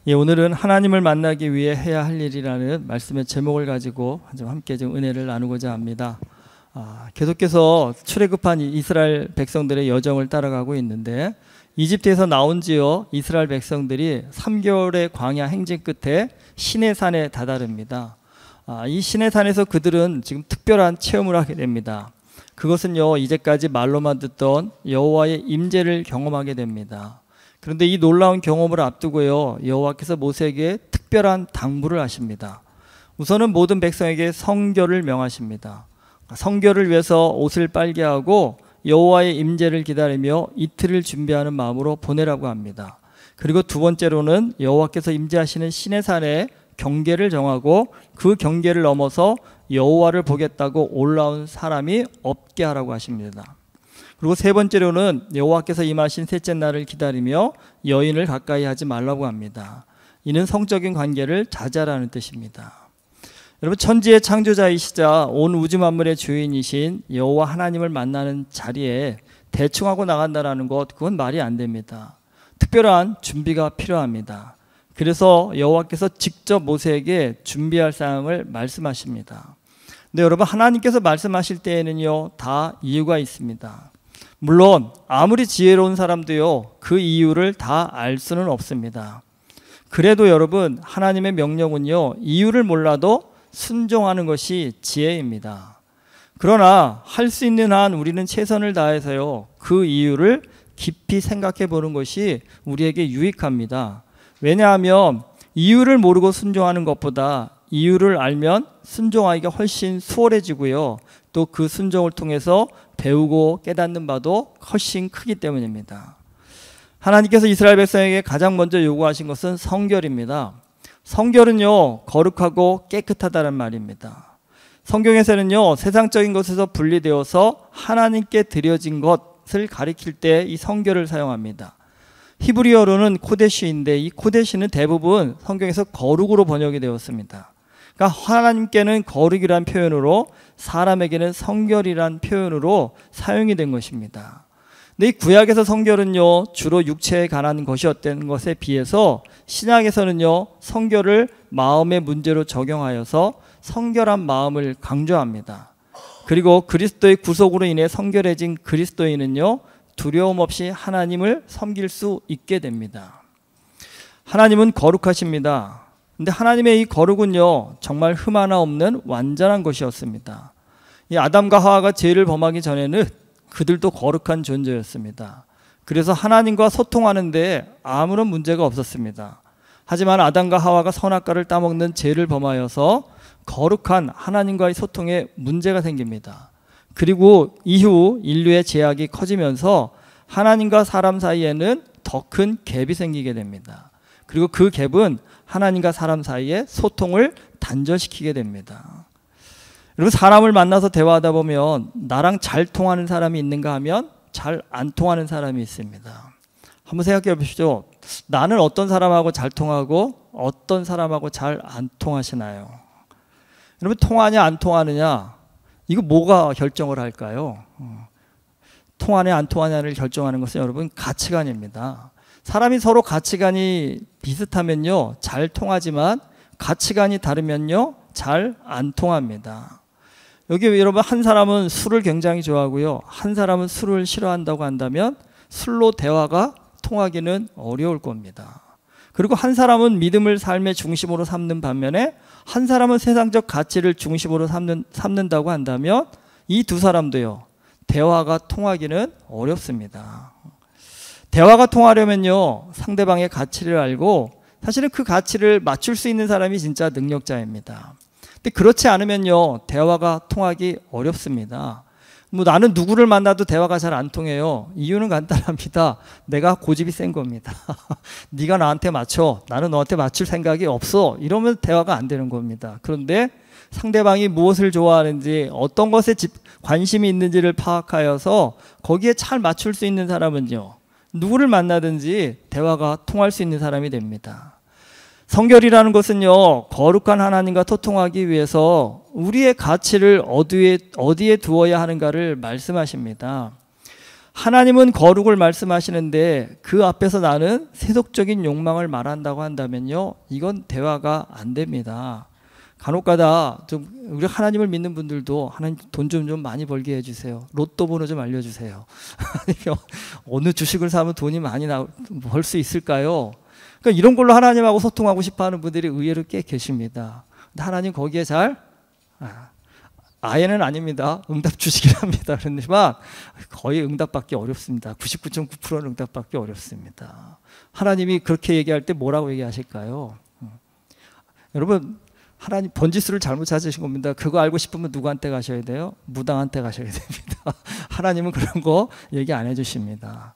예, 오늘은 하나님을 만나기 위해 해야 할 일이라는 말씀의 제목을 가지고 좀 함께 좀 은혜를 나누고자 합니다. 계속해서 출애굽한 이스라엘 백성들의 여정을 따라가고 있는데, 이집트에서 나온 지요 이스라엘 백성들이 3개월의 광야 행진 끝에 시내산에 다다릅니다. 이 시내산에서 그들은 지금 특별한 체험을 하게 됩니다. 그것은요, 이제까지 말로만 듣던 여호와의 임재를 경험하게 됩니다. 그런데 이 놀라운 경험을 앞두고요, 여호와께서 모세에게 특별한 당부를 하십니다. 우선은 모든 백성에게 성결을 명하십니다. 성결을 위해서 옷을 빨게 하고 여호와의 임재를 기다리며 이틀을 준비하는 마음으로 보내라고 합니다. 그리고 두 번째로는 여호와께서 임재하시는 시내산에 경계를 정하고 그 경계를 넘어서 여호와를 보겠다고 올라온 사람이 없게 하라고 하십니다. 그리고 세 번째로는 여호와께서 임하신 셋째 날을 기다리며 여인을 가까이 하지 말라고 합니다. 이는 성적인 관계를 자제하라는 뜻입니다. 여러분, 천지의 창조자이시자 온 우주 만물의 주인이신 여호와 하나님을 만나는 자리에 대충 하고 나간다는 것, 그건 말이 안 됩니다. 특별한 준비가 필요합니다. 그래서 여호와께서 직접 모세에게 준비할 사항을 말씀하십니다. 근데 여러분, 하나님께서 말씀하실 때에는요, 다 이유가 있습니다. 물론 아무리 지혜로운 사람도요, 그 이유를 다 알 수는 없습니다. 그래도 여러분, 하나님의 명령은요, 이유를 몰라도 순종하는 것이 지혜입니다. 그러나 할 수 있는 한 우리는 최선을 다해서요, 그 이유를 깊이 생각해 보는 것이 우리에게 유익합니다. 왜냐하면 이유를 모르고 순종하는 것보다 이유를 알면 순종하기가 훨씬 수월해지고요, 또 그 순종을 통해서 배우고 깨닫는 바도 훨씬 크기 때문입니다. 하나님께서 이스라엘 백성에게 가장 먼저 요구하신 것은 성결입니다. 성결은요, 거룩하고 깨끗하다는 말입니다. 성경에서는요, 세상적인 것에서 분리되어서 하나님께 드려진 것을 가리킬 때 이 성결을 사용합니다. 히브리어로는 코데시인데, 이 코데시는 대부분 성경에서 거룩으로 번역이 되었습니다. 그러니까 하나님께는 거룩이란 표현으로, 사람에게는 성결이란 표현으로 사용이 된 것입니다. 근데 이 구약에서 성결은요, 주로 육체에 관한 것이었던 것에 비해서 신약에서는요, 성결을 마음의 문제로 적용하여서 성결한 마음을 강조합니다. 그리고 그리스도의 구속으로 인해 성결해진 그리스도인은요, 두려움 없이 하나님을 섬길 수 있게 됩니다. 하나님은 거룩하십니다. 근데 하나님의 이 거룩은요, 정말 흠 하나 없는 완전한 것이었습니다. 이 아담과 하와가 죄를 범하기 전에는 그들도 거룩한 존재였습니다. 그래서 하나님과 소통하는데 아무런 문제가 없었습니다. 하지만 아담과 하와가 선악과를 따먹는 죄를 범하여서 거룩한 하나님과의 소통에 문제가 생깁니다. 그리고 이후 인류의 죄악이 커지면서 하나님과 사람 사이에는 더 큰 갭이 생기게 됩니다. 그리고 그 갭은 하나님과 사람 사이의 소통을 단절시키게 됩니다. 여러분, 사람을 만나서 대화하다 보면 나랑 잘 통하는 사람이 있는가 하면 잘 안 통하는 사람이 있습니다. 한번 생각해 보십시오. 나는 어떤 사람하고 잘 통하고 어떤 사람하고 잘 안 통하시나요? 여러분, 통하냐 안 통하느냐, 이거 뭐가 결정을 할까요? 통하냐 안 통하냐를 결정하는 것은 여러분, 가치관입니다. 사람이 서로 가치관이 비슷하면요, 잘 통하지만 가치관이 다르면요, 잘 안 통합니다. 여기 여러분, 한 사람은 술을 굉장히 좋아하고요, 한 사람은 술을 싫어한다고 한다면 술로 대화가 통하기는 어려울 겁니다. 그리고 한 사람은 믿음을 삶의 중심으로 삼는 반면에 한 사람은 세상적 가치를 중심으로 삼는다고 한다면 이 두 사람도요, 대화가 통하기는 어렵습니다. 대화가 통하려면요, 상대방의 가치를 알고 사실은 그 가치를 맞출 수 있는 사람이 진짜 능력자입니다. 근데 그렇지 않으면요, 대화가 통하기 어렵습니다. 나는 누구를 만나도 대화가 잘 안 통해요. 이유는 간단합니다. 내가 고집이 센 겁니다. 네가 나한테 맞춰, 나는 너한테 맞출 생각이 없어, 이러면 대화가 안 되는 겁니다. 그런데 상대방이 무엇을 좋아하는지, 어떤 것에 관심이 있는지를 파악하여서 거기에 잘 맞출 수 있는 사람은요, 누구를 만나든지 대화가 통할 수 있는 사람이 됩니다. 성결이라는 것은요, 거룩한 하나님과 소통하기 위해서 우리의 가치를 어디에 두어야 하는가를 말씀하십니다. 하나님은 거룩을 말씀하시는데 그 앞에서 나는 세속적인 욕망을 말한다고 한다면요, 이건 대화가 안 됩니다. 간혹가다 좀 우리 하나님을 믿는 분들도 하나님 돈 좀 많이 벌게 해주세요. 로또 번호 좀 알려주세요. 아니면 어느 주식을 사면 돈이 많이 벌 수 있을까요? 그러니까 이런 걸로 하나님하고 소통하고 싶어하는 분들이 의외로 꽤 계십니다. 근데 하나님 거기에 잘 아예는 아닙니다. 응답 주시긴 합니다. 그렇지만 거의 응답받기 어렵습니다. 99.9%는 응답받기 어렵습니다. 하나님이 그렇게 얘기할 때 뭐라고 얘기하실까요? 여러분, 하나님 번지수를 잘못 찾으신 겁니다. 그거 알고 싶으면 누구한테 가셔야 돼요? 무당한테 가셔야 됩니다. 하나님은 그런 거 얘기 안 해주십니다.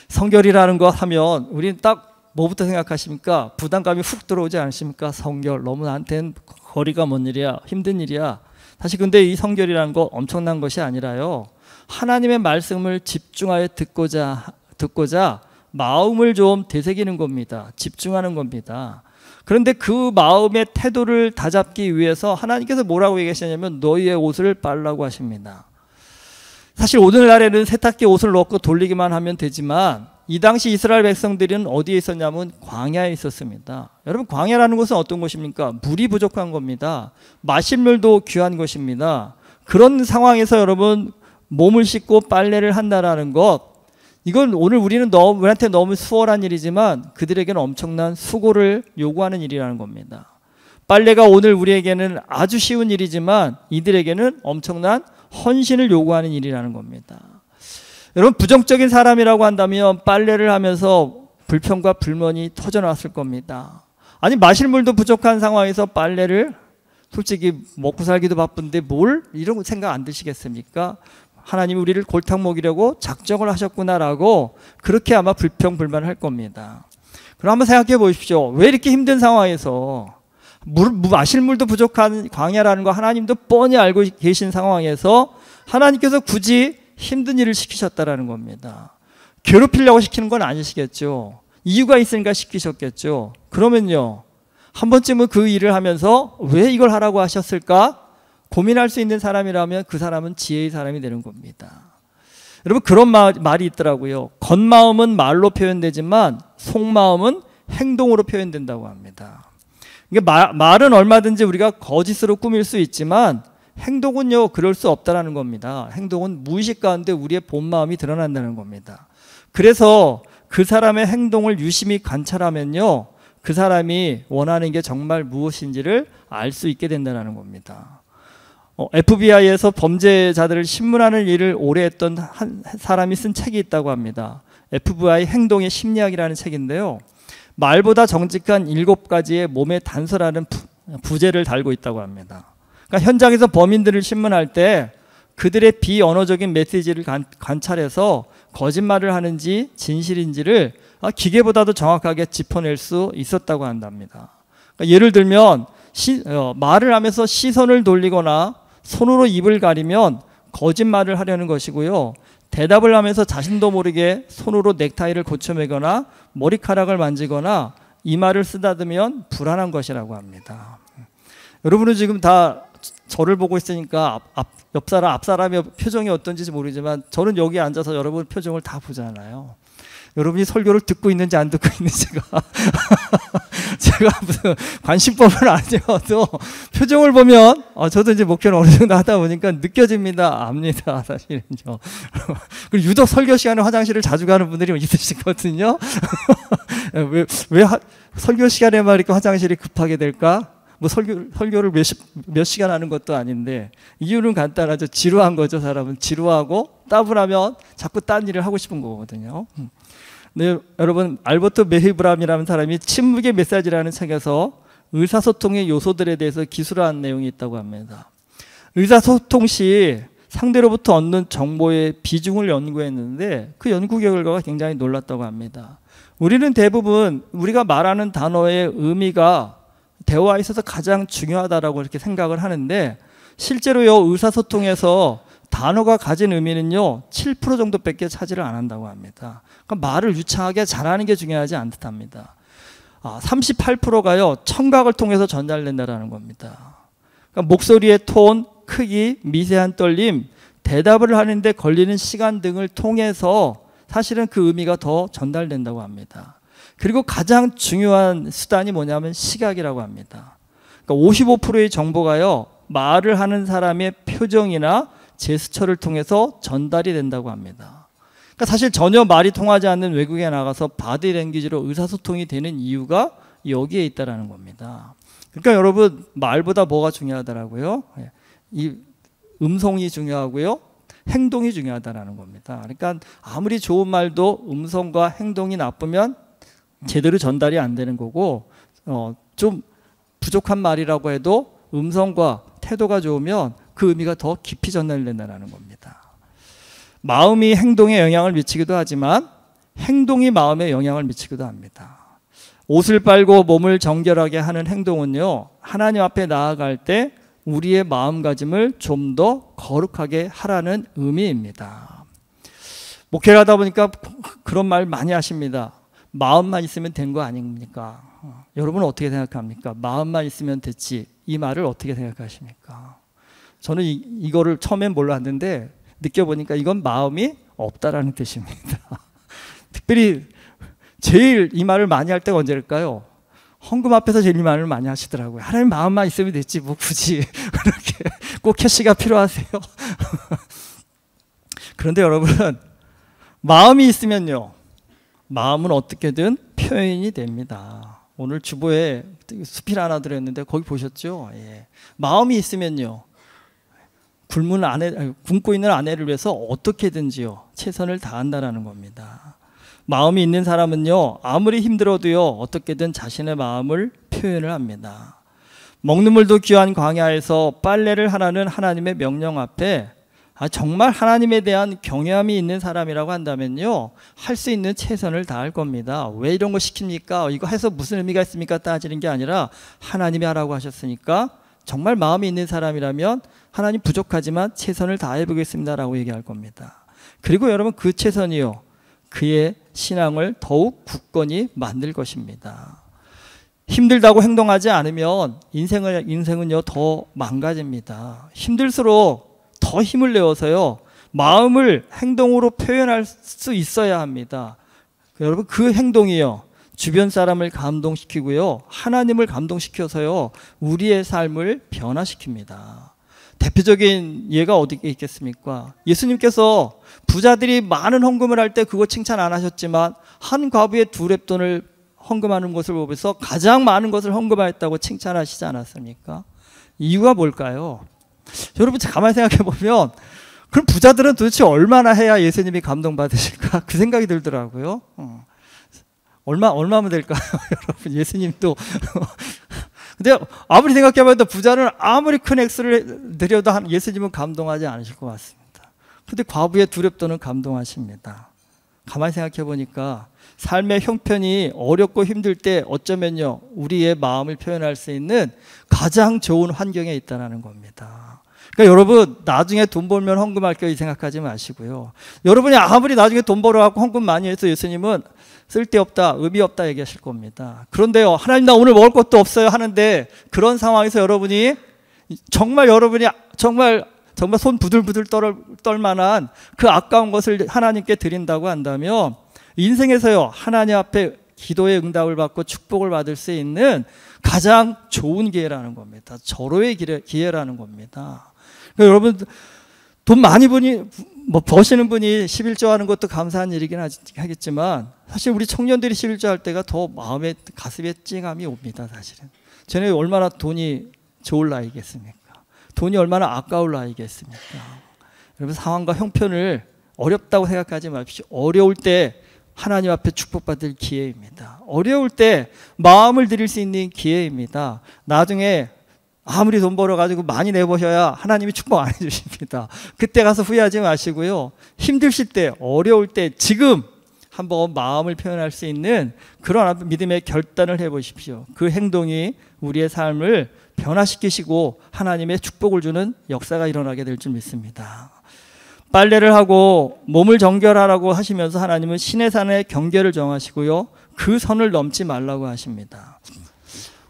성결이라는 거 하면 우리는 딱 뭐부터 생각하십니까? 부담감이 훅 들어오지 않으십니까? 성결, 너무 나한테는 거리가 먼 일이야, 힘든 일이야. 사실 근데 이 성결이라는 거 엄청난 것이 아니라요, 하나님의 말씀을 집중하여 듣고자 마음을 좀 되새기는 겁니다. 집중하는 겁니다. 그런데 그 마음의 태도를 다잡기 위해서 하나님께서 뭐라고 얘기하시냐면 너희의 옷을 빨라고 하십니다. 사실 오늘날에는 세탁기에 옷을 넣고 돌리기만 하면 되지만 이 당시 이스라엘 백성들은 어디에 있었냐면 광야에 있었습니다. 여러분, 광야라는 것은 어떤 것입니까? 물이 부족한 겁니다. 마실 물도 귀한 것입니다. 그런 상황에서 여러분 몸을 씻고 빨래를 한다라는 것, 이건 오늘 우리한테 너무 수월한 일이지만 그들에게는 엄청난 수고를 요구하는 일이라는 겁니다. 빨래가 오늘 우리에게는 아주 쉬운 일이지만 이들에게는 엄청난 헌신을 요구하는 일이라는 겁니다. 여러분, 부정적인 사람이라고 한다면 빨래를 하면서 불평과 불만이 터져나왔을 겁니다. 아니, 마실 물도 부족한 상황에서 빨래를, 솔직히 먹고 살기도 바쁜데 뭘 이런 생각 안 드시겠습니까? 하나님이 우리를 골탕 먹이려고 작정을 하셨구나라고 그렇게 아마 불평불만을 할 겁니다. 그럼 한번 생각해 보십시오. 왜 이렇게 힘든 상황에서 마실 물도 부족한 광야라는 거 하나님도 뻔히 알고 계신 상황에서 하나님께서 굳이 힘든 일을 시키셨다라는 겁니다. 괴롭히려고 시키는 건 아니시겠죠. 이유가 있으니까 시키셨겠죠. 그러면요, 한 번쯤은 그 일을 하면서 왜 이걸 하라고 하셨을까 고민할 수 있는 사람이라면 그 사람은 지혜의 사람이 되는 겁니다. 여러분, 그런 말이 있더라고요. 겉마음은 말로 표현되지만 속마음은 행동으로 표현된다고 합니다. 말은 얼마든지 우리가 거짓으로 꾸밀 수 있지만 행동은요, 그럴 수 없다라는 겁니다. 행동은 무의식 가운데 우리의 본 마음이 드러난다는 겁니다. 그래서 그 사람의 행동을 유심히 관찰하면요, 그 사람이 원하는 게 정말 무엇인지를 알 수 있게 된다는 겁니다. FBI에서 범죄자들을 신문하는 일을 오래 했던 한 사람이 쓴 책이 있다고 합니다. FBI 행동의 심리학이라는 책인데요, 말보다 정직한 7가지의 몸의 단서라는 부제를 달고 있다고 합니다. 그러니까 현장에서 범인들을 신문할 때 그들의 비언어적인 메시지를 관찰해서 거짓말을 하는지 진실인지를 기계보다도 정확하게 짚어낼 수 있었다고 한답니다. 그러니까 예를 들면 말을 하면서 시선을 돌리거나 손으로 입을 가리면 거짓말을 하려는 것이고요, 대답을 하면서 자신도 모르게 손으로 넥타이를 고쳐매거나 머리카락을 만지거나 이마를 쓰다듬으면 불안한 것이라고 합니다. 여러분은 지금 다 저를 보고 있으니까 옆사람, 앞사람의 표정이 어떤지 모르지만 저는 여기 앉아서 여러분 표정을 다 보잖아요. 여러분이 설교를 듣고 있는지 안 듣고 있는지가 제가 무슨 관심법은 아니어도 표정을 보면 저도 이제 목표를 어느 정도 하다 보니까 느껴집니다. 압니다. 사실은요. 그리고 유독 설교 시간에 화장실을 자주 가는 분들이 있으시거든요. 왜 설교 시간에만 이렇게 화장실이 급하게 될까? 뭐 설교를 몇 시간 하는 것도 아닌데 이유는 간단하죠. 지루한 거죠. 사람은 지루하고 따분하면 자꾸 딴 일을 하고 싶은 거거든요. 네, 여러분, 알버트 메히브람이라는 사람이 침묵의 메시지라는 책에서 의사소통의 요소들에 대해서 기술한 내용이 있다고 합니다. 의사소통 시 상대로부터 얻는 정보의 비중을 연구했는데 그 연구 결과가 굉장히 놀랐다고 합니다. 우리는 대부분 우리가 말하는 단어의 의미가 대화에 있어서 가장 중요하다라고 이렇게 생각을 하는데 실제로요, 의사소통에서 단어가 가진 의미는요 7% 정도밖에 차지를 안 한다고 합니다. 그러니까 말을 유창하게 잘하는 게 중요하지 않답니다. 38%가요 청각을 통해서 전달된다라는 겁니다. 그러니까 목소리의 톤, 크기, 미세한 떨림, 대답을 하는데 걸리는 시간 등을 통해서 사실은 그 의미가 더 전달된다고 합니다. 그리고 가장 중요한 수단이 뭐냐면 시각이라고 합니다. 그러니까 55%의 정보가요, 말을 하는 사람의 표정이나 제스처를 통해서 전달이 된다고 합니다. 그러니까 사실 전혀 말이 통하지 않는 외국에 나가서 바디 랭귀지로 의사소통이 되는 이유가 여기에 있다는 겁니다. 그러니까 여러분, 말보다 뭐가 중요하더라고요? 이 음성이 중요하고요, 행동이 중요하다는 겁니다. 그러니까 아무리 좋은 말도 음성과 행동이 나쁘면 제대로 전달이 안 되는 거고, 좀 부족한 말이라고 해도 음성과 태도가 좋으면 그 의미가 더 깊이 전달된다는 겁니다. 마음이 행동에 영향을 미치기도 하지만 행동이 마음에 영향을 미치기도 합니다. 옷을 빨고 몸을 정결하게 하는 행동은요, 하나님 앞에 나아갈 때 우리의 마음가짐을 좀 더 거룩하게 하라는 의미입니다. 목회를 하다 보니까 그런 말 많이 하십니다. 마음만 있으면 된 거 아닙니까? 여러분은 어떻게 생각합니까? 마음만 있으면 됐지. 이 말을 어떻게 생각하십니까? 저는 이거를 처음엔 몰랐는데 느껴보니까 이건 마음이 없다라는 뜻입니다. 특별히 제일 이 말을 많이 할 때가 언제일까요? 헌금 앞에서 제일 이 말을 많이 하시더라고요. 하나님 마음만 있으면 됐지 뭐 굳이 그렇게 꼭 캐시가 필요하세요? 그런데 여러분, 마음이 있으면요, 마음은 어떻게든 표현이 됩니다. 오늘 주보에 수필 하나 드렸는데 거기 보셨죠? 예. 마음이 있으면요, 굶고 있는 아내를 위해서 어떻게든지요 최선을 다한다라는 겁니다. 마음이 있는 사람은요, 아무리 힘들어도요 어떻게든 자신의 마음을 표현을 합니다. 먹는 물도 귀한 광야에서 빨래를 하라는 하나님의 명령 앞에 정말 하나님에 대한 경외함이 있는 사람이라고 한다면요, 할 수 있는 최선을 다할 겁니다. 왜 이런 거 시킵니까? 이거 해서 무슨 의미가 있습니까? 따지는 게 아니라 하나님이 하라고 하셨으니까 정말 마음이 있는 사람이라면 하나님 부족하지만 최선을 다해 보겠습니다라고 얘기할 겁니다. 그리고 여러분, 그 최선이요, 그의 신앙을 더욱 굳건히 만들 것입니다. 힘들다고 행동하지 않으면 인생은요 더 망가집니다. 힘들수록 더 힘을 내어서요 마음을 행동으로 표현할 수 있어야 합니다. 여러분, 그 행동이요 주변 사람을 감동시키고요 하나님을 감동시켜서요 우리의 삶을 변화시킵니다. 대표적인 예가 어디 있겠습니까? 예수님께서 부자들이 많은 헌금을 할 때 그거 칭찬 안 하셨지만 한 과부의 2렙돈을 헌금하는 것을 보면서 가장 많은 것을 헌금하였다고 칭찬하시지 않았습니까? 이유가 뭘까요? 여러분, 가만히 생각해 보면 그럼 부자들은 도대체 얼마나 해야 예수님이 감동받으실까? 그 생각이 들더라고요. 얼마면 될까요? 여러분, 예수님도 근데 아무리 생각해봐도 부자는 아무리 큰 액수를 드려도 예수님은 감동하지 않으실 것 같습니다. 근데 과부의 2렙돈은 감동하십니다. 가만히 생각해 보니까 삶의 형편이 어렵고 힘들 때 어쩌면요 우리의 마음을 표현할 수 있는 가장 좋은 환경에 있다는 겁니다. 그러니까 여러분, 나중에 돈 벌면 헌금할 거 생각하지 마시고요. 여러분이 아무리 나중에 돈 벌어갖고 헌금 많이 해서 예수님은 쓸데없다, 의미 없다 얘기하실 겁니다. 그런데요, 하나님 나 오늘 먹을 것도 없어요 하는데 그런 상황에서 여러분이 정말 손 부들부들 떨 만한 그 아까운 것을 하나님께 드린다고 한다면 인생에서요 하나님 앞에 기도의 응답을 받고 축복을 받을 수 있는 가장 좋은 기회라는 겁니다. 절호의 기회라는 겁니다. 그러니까 여러분, 돈 많이 버시는 분이 11조 하는 것도 감사한 일이긴 하겠지만 사실 우리 청년들이 11조 할 때가 더 가슴에 찡함이 옵니다. 사실은 쟤네 얼마나 돈이 좋을 나이겠습니까? 돈이 얼마나 아까울 나이겠습니까? 여러분, 상황과 형편을 어렵다고 생각하지 마십시오. 어려울 때 하나님 앞에 축복받을 기회입니다. 어려울 때 마음을 드릴 수 있는 기회입니다. 나중에 아무리 돈 벌어가지고 많이 내보셔야 하나님이 축복 안 해주십니다. 그때 가서 후회하지 마시고요. 힘드실 때, 어려울 때 지금 한번 마음을 표현할 수 있는 그런 믿음의 결단을 해보십시오. 그 행동이 우리의 삶을 변화시키시고 하나님의 축복을 주는 역사가 일어나게 될 줄 믿습니다. 빨래를 하고 몸을 정결하라고 하시면서 하나님은 시내산의 경계를 정하시고요 그 선을 넘지 말라고 하십니다.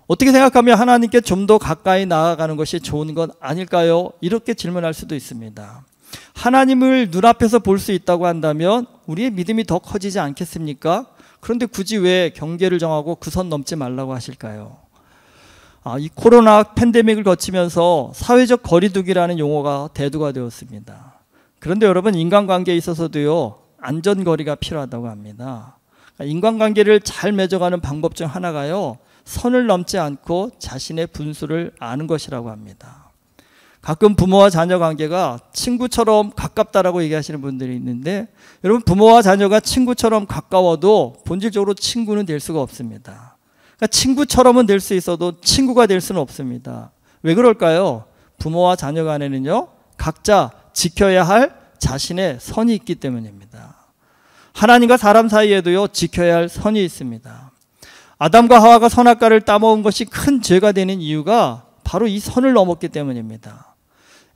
어떻게 생각하면 하나님께 좀 더 가까이 나아가는 것이 좋은 건 아닐까요? 이렇게 질문할 수도 있습니다. 하나님을 눈앞에서 볼 수 있다고 한다면 우리의 믿음이 더 커지지 않겠습니까? 그런데 굳이 왜 경계를 정하고 그 선 넘지 말라고 하실까요? 이 코로나 팬데믹을 거치면서 사회적 거리두기라는 용어가 대두가 되었습니다. 그런데 여러분, 인간관계에 있어서도요, 안전거리가 필요하다고 합니다. 인간관계를 잘 맺어가는 방법 중 하나가요, 선을 넘지 않고 자신의 분수를 아는 것이라고 합니다. 가끔 부모와 자녀 관계가 친구처럼 가깝다라고 얘기하시는 분들이 있는데, 여러분, 부모와 자녀가 친구처럼 가까워도 본질적으로 친구는 될 수가 없습니다. 그러니까 친구처럼은 될 수 있어도 친구가 될 수는 없습니다. 왜 그럴까요? 부모와 자녀 간에는요, 각자 지켜야 할 자신의 선이 있기 때문입니다. 하나님과 사람 사이에도요, 지켜야 할 선이 있습니다. 아담과 하와가 선악과를 따먹은 것이 큰 죄가 되는 이유가 바로 이 선을 넘었기 때문입니다.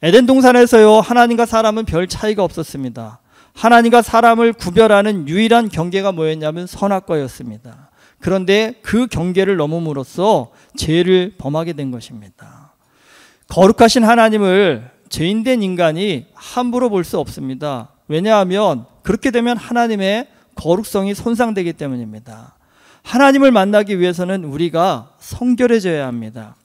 에덴 동산에서요, 하나님과 사람은 별 차이가 없었습니다. 하나님과 사람을 구별하는 유일한 경계가 뭐였냐면 선악과였습니다. 그런데 그 경계를 넘음으로써 죄를 범하게 된 것입니다. 거룩하신 하나님을 죄인된 인간이 함부로 볼 수 없습니다. 왜냐하면 그렇게 되면 하나님의 거룩성이 손상되기 때문입니다. 하나님을 만나기 위해서는 우리가 성결해져야 합니다.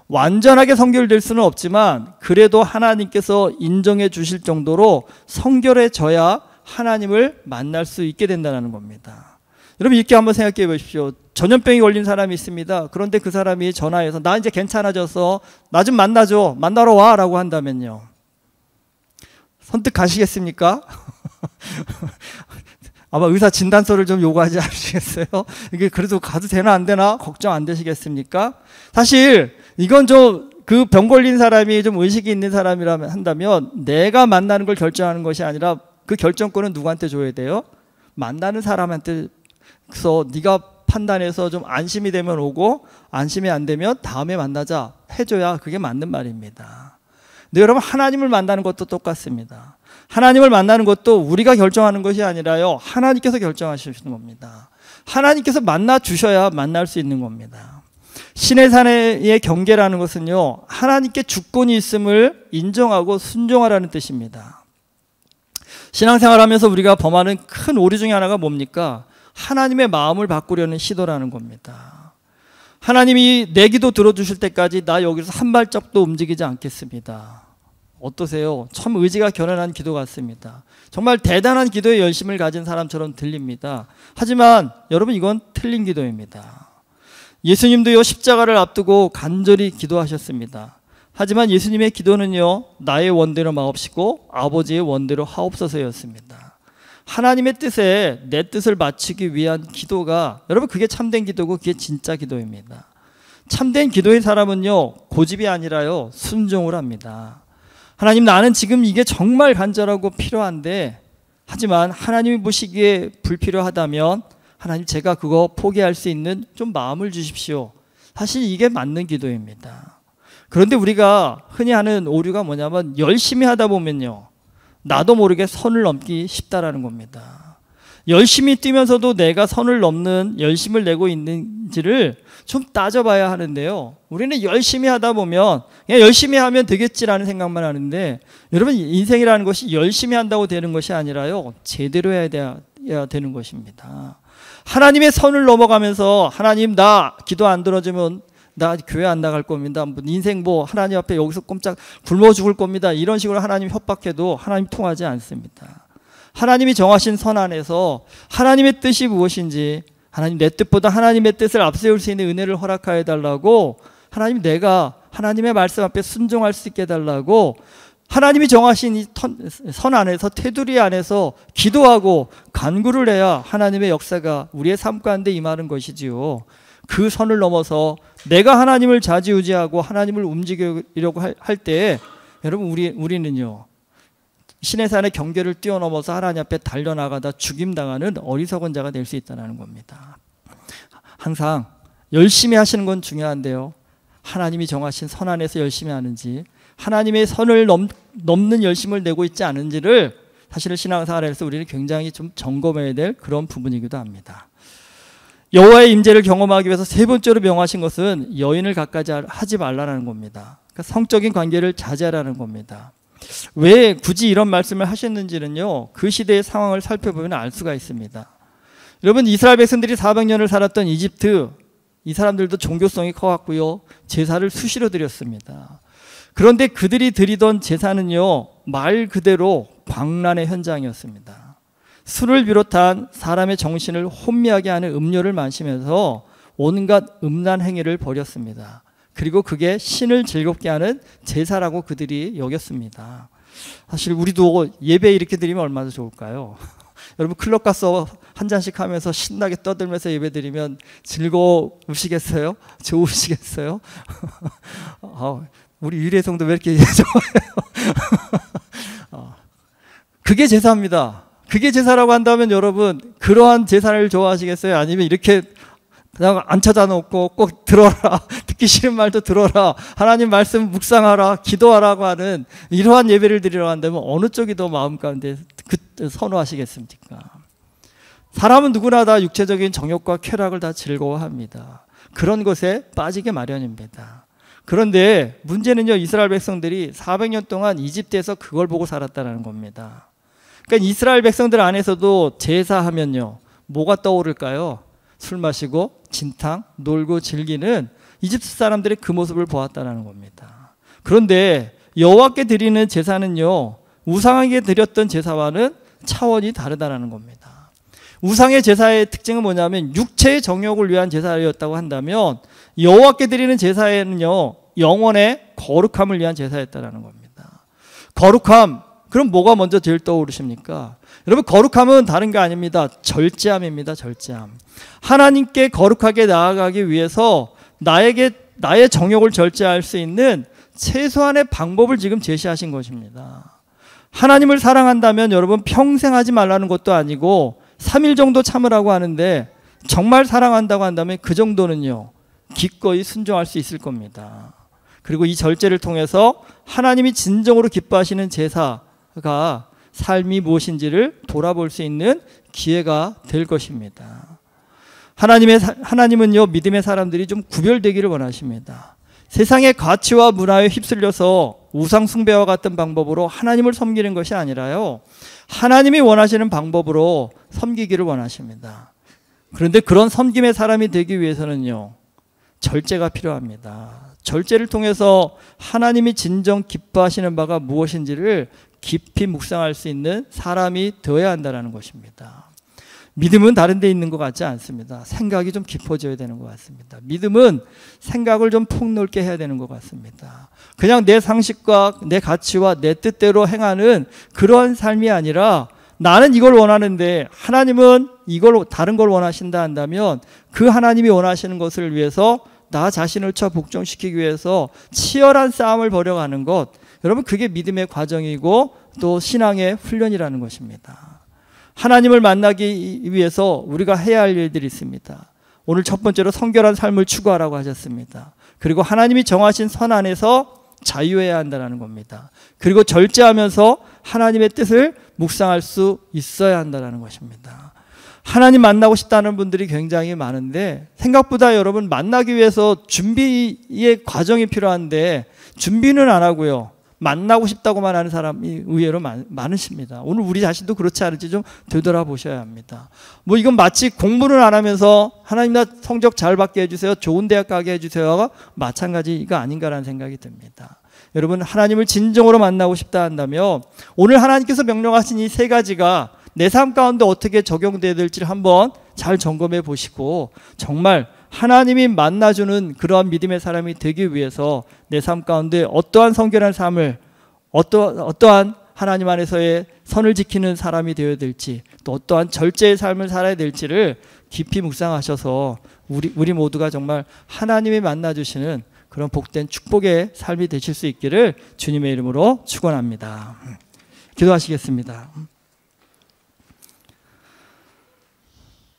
완전하게 성결될 수는 없지만 그래도 하나님께서 인정해 주실 정도로 성결해져야 하나님을 만날 수 있게 된다는 겁니다. 여러분, 이렇게 한번 생각해 보십시오. 전염병이 걸린 사람이 있습니다. 그런데 그 사람이 전화해서 나 이제 괜찮아져서 나 좀 만나줘, 만나러 와 라고 한다면요, 선뜻 가시겠습니까? 아마 의사 진단서를 좀 요구하지 않으시겠어요? 이게 그래도 가도 되나 안 되나 걱정 안 되시겠습니까? 사실 이건 좀 그 병 걸린 사람이 좀 의식이 있는 사람이라면 한다면 내가 만나는 걸 결정하는 것이 아니라 그 결정권은 누구한테 줘야 돼요? 만나는 사람한테. 그래서 네가 판단해서 좀 안심이 되면 오고 안심이 안 되면 다음에 만나자 해줘야 그게 맞는 말입니다. 근데 여러분, 하나님을 만나는 것도 똑같습니다. 하나님을 만나는 것도 우리가 결정하는 것이 아니라요, 하나님께서 결정하시는 겁니다. 하나님께서 만나 주셔야 만날 수 있는 겁니다. 신의 산의 경계라는 것은요, 하나님께 주권이 있음을 인정하고 순종하라는 뜻입니다. 신앙생활하면서 우리가 범하는 큰 오류 중에 하나가 뭡니까? 하나님의 마음을 바꾸려는 시도라는 겁니다. 하나님이 내 기도 들어주실 때까지 나 여기서 한 발짝도 움직이지 않겠습니다. 어떠세요? 참 의지가 결연한 기도 같습니다. 정말 대단한 기도에 열심을 가진 사람처럼 들립니다. 하지만 여러분, 이건 틀린 기도입니다. 예수님도요, 십자가를 앞두고 간절히 기도하셨습니다. 하지만 예수님의 기도는요, 나의 원대로 마옵시고 아버지의 원대로 하옵소서였습니다. 하나님의 뜻에 내 뜻을 맞추기 위한 기도가, 여러분, 그게 참된 기도고 그게 진짜 기도입니다. 참된 기도의 사람은요, 고집이 아니라요, 순종을 합니다. 하나님, 나는 지금 이게 정말 간절하고 필요한데, 하지만 하나님이 보시기에 불필요하다면 하나님, 제가 그거 포기할 수 있는 좀 마음을 주십시오. 사실 이게 맞는 기도입니다. 그런데 우리가 흔히 하는 오류가 뭐냐면, 열심히 하다 보면요, 나도 모르게 선을 넘기 쉽다라는 겁니다. 열심히 뛰면서도 내가 선을 넘는 열심을 내고 있는지를 좀 따져봐야 하는데요, 우리는 열심히 하다 보면 그냥 열심히 하면 되겠지라는 생각만 하는데, 여러분, 인생이라는 것이 열심히 한다고 되는 것이 아니라요, 제대로 해야 되는 것입니다. 하나님의 선을 넘어가면서 하나님, 나 기도 안 들어주면 나 교회 안 나갈 겁니다. 인생 하나님 앞에 여기서 꼼짝 굶어 죽을 겁니다. 이런 식으로 하나님 협박해도 하나님 통하지 않습니다. 하나님이 정하신 선 안에서 하나님의 뜻이 무엇인지, 하나님, 내 뜻보다 하나님의 뜻을 앞세울 수 있는 은혜를 허락하여 달라고, 하나님, 내가 하나님의 말씀 앞에 순종할 수 있게 해달라고, 하나님이 정하신 이 선 안에서, 테두리 안에서 기도하고 간구를 해야 하나님의 역사가 우리의 삶 가운데 임하는 것이지요. 그 선을 넘어서 내가 하나님을 좌지우지하고 하나님을 움직이려고 할 때, 여러분, 우리는요, 신의 산의 경계를 뛰어넘어서 하나님 앞에 달려나가다 죽임당하는 어리석은 자가 될 수 있다는 겁니다. 항상 열심히 하시는 건 중요한데요, 하나님이 정하신 선 안에서 열심히 하는지, 하나님의 선을 넘는 열심을 내고 있지 않은지를 사실은 신앙생활에서 우리는 굉장히 좀 점검해야 될 그런 부분이기도 합니다. 여호와의 임재를 경험하기 위해서 세 번째로 명하신 것은 여인을 갖가지 하지 말라는 겁니다. 그러니까 성적인 관계를 자제하라는 겁니다. 왜 굳이 이런 말씀을 하셨는지는요, 그 시대의 상황을 살펴보면 알 수가 있습니다. 여러분, 이스라엘 백성들이 400년을 살았던 이집트, 이 사람들도 종교성이 커왔고요, 제사를 수시로 드렸습니다. 그런데 그들이 드리던 제사는요, 말 그대로 광란의 현장이었습니다. 술을 비롯한 사람의 정신을 혼미하게 하는 음료를 마시면서 온갖 음란 행위를 벌였습니다. 그리고 그게 신을 즐겁게 하는 제사라고 그들이 여겼습니다. 사실 우리도 예배 이렇게 드리면 얼마나 좋을까요? 여러분, 클럽 가서 한 잔씩 하면서 신나게 떠들면서 예배 드리면 즐거우시겠어요? 좋으시겠어요? 우리 유래성도 왜 이렇게 좋아해요? 그게 제사입니다. 그게 제사라고 한다면 여러분, 그러한 제사를 좋아하시겠어요? 아니면 이렇게 그냥 안 찾아놓고 꼭 들어라, 듣기 싫은 말도 들어라, 하나님 말씀 묵상하라, 기도하라고 하는 이러한 예배를 드리려고 한다면 어느 쪽이 더 마음 가운데 선호하시겠습니까? 사람은 누구나 다 육체적인 정욕과 쾌락을 다 즐거워합니다. 그런 것에 빠지게 마련입니다. 그런데 문제는요, 이스라엘 백성들이 400년 동안 이집트에서 그걸 보고 살았다는 겁니다. 그러니까 이스라엘 백성들 안에서도 제사하면요, 뭐가 떠오를까요? 술 마시고 진탕, 놀고 즐기는 이집트 사람들의 그 모습을 보았다는 겁니다. 그런데 여호와께 드리는 제사는요, 우상에게 드렸던 제사와는 차원이 다르다는 겁니다. 우상의 제사의 특징은 뭐냐면 육체의 정욕을 위한 제사였다고 한다면, 여호와께 드리는 제사에는요, 영혼의 거룩함을 위한 제사였다는 겁니다. 거룩함, 그럼 뭐가 먼저 제일 떠오르십니까? 여러분, 거룩함은 다른 게 아닙니다. 절제함입니다. 절제함. 하나님께 거룩하게 나아가기 위해서 나의 정욕을 절제할 수 있는 최소한의 방법을 지금 제시하신 것입니다. 하나님을 사랑한다면 여러분, 평생 하지 말라는 것도 아니고 3일 정도 참으라고 하는데, 정말 사랑한다고 한다면 그 정도는요, 기꺼이 순종할 수 있을 겁니다. 그리고 이 절제를 통해서 하나님이 진정으로 기뻐하시는 제사가 삶이 무엇인지를 돌아볼 수 있는 기회가 될 것입니다. 하나님은요, 믿음의 사람들이 좀 구별되기를 원하십니다. 세상의 가치와 문화에 휩쓸려서 우상 숭배와 같은 방법으로 하나님을 섬기는 것이 아니라요, 하나님이 원하시는 방법으로 섬기기를 원하십니다. 그런데 그런 섬김의 사람이 되기 위해서는요, 절제가 필요합니다. 절제를 통해서 하나님이 진정 기뻐하시는 바가 무엇인지를 깊이 묵상할 수 있는 사람이 되어야 한다는 것입니다. 믿음은 다른 데 있는 것 같지 않습니다. 생각이 좀 깊어져야 되는 것 같습니다. 믿음은 생각을 좀 폭넓게 해야 되는 것 같습니다. 그냥 내 상식과 내 가치와 내 뜻대로 행하는 그러한 삶이 아니라, 나는 이걸 원하는데 하나님은 이걸 다른 걸 원하신다 한다면, 그 하나님이 원하시는 것을 위해서 나 자신을 복종시키기 위해서 치열한 싸움을 벌여가는 것, 여러분, 그게 믿음의 과정이고 또 신앙의 훈련이라는 것입니다. 하나님을 만나기 위해서 우리가 해야 할 일들이 있습니다. 오늘 첫 번째로 성결한 삶을 추구하라고 하셨습니다. 그리고 하나님이 정하신 선 안에서 자유해야 한다는 겁니다. 그리고 절제하면서 하나님의 뜻을 묵상할 수 있어야 한다는 것입니다. 하나님 만나고 싶다는 분들이 굉장히 많은데, 생각보다 여러분, 만나기 위해서 준비의 과정이 필요한데 준비는 안 하고요, 만나고 싶다고만 하는 사람이 의외로 많으십니다. 오늘 우리 자신도 그렇지 않을지 좀 되돌아보셔야 합니다. 이건 마치 공부를 안 하면서 하나님 나 성적 잘 받게 해주세요, 좋은 대학 가게 해주세요가 마찬가지가 아닌가라는 생각이 듭니다. 여러분, 하나님을 진정으로 만나고 싶다 한다면 오늘 하나님께서 명령하신 이 세 가지가 내 삶 가운데 어떻게 적용되어야 될지를 한번 잘 점검해 보시고, 정말 하나님이 만나주는 그러한 믿음의 사람이 되기 위해서 내 삶 가운데 어떠한 성결한 삶을, 어떠한 하나님 안에서의 선을 지키는 사람이 되어야 될지, 또 어떠한 절제의 삶을 살아야 될지를 깊이 묵상하셔서 우리 모두가 정말 하나님이 만나주시는 그런 복된 축복의 삶이 되실 수 있기를 주님의 이름으로 축원합니다. 기도하시겠습니다.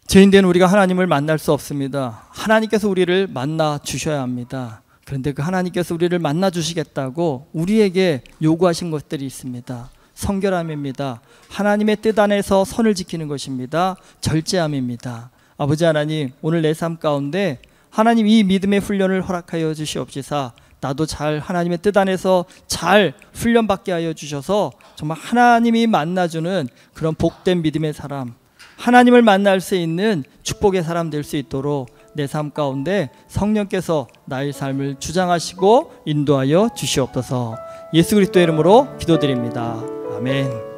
죄인된 우리가 하나님을 만날 수 없습니다. 하나님께서 우리를 만나 주셔야 합니다. 그런데 그 하나님께서 우리를 만나 주시겠다고 우리에게 요구하신 것들이 있습니다. 성결함입니다. 하나님의 뜻 안에서 선을 지키는 것입니다. 절제함입니다. 아버지 하나님, 오늘 내 삶 가운데 하나님 이 믿음의 훈련을 허락하여 주시옵시사 나도 잘 하나님의 뜻 안에서 잘 훈련받게 하여 주셔서 정말 하나님이 만나주는 그런 복된 믿음의 사람, 하나님을 만날 수 있는 축복의 사람 될 수 있도록 내 삶 가운데 성령께서 나의 삶을 주장하시고 인도하여 주시옵소서. 예수 그리스도의 이름으로 기도드립니다. 아멘.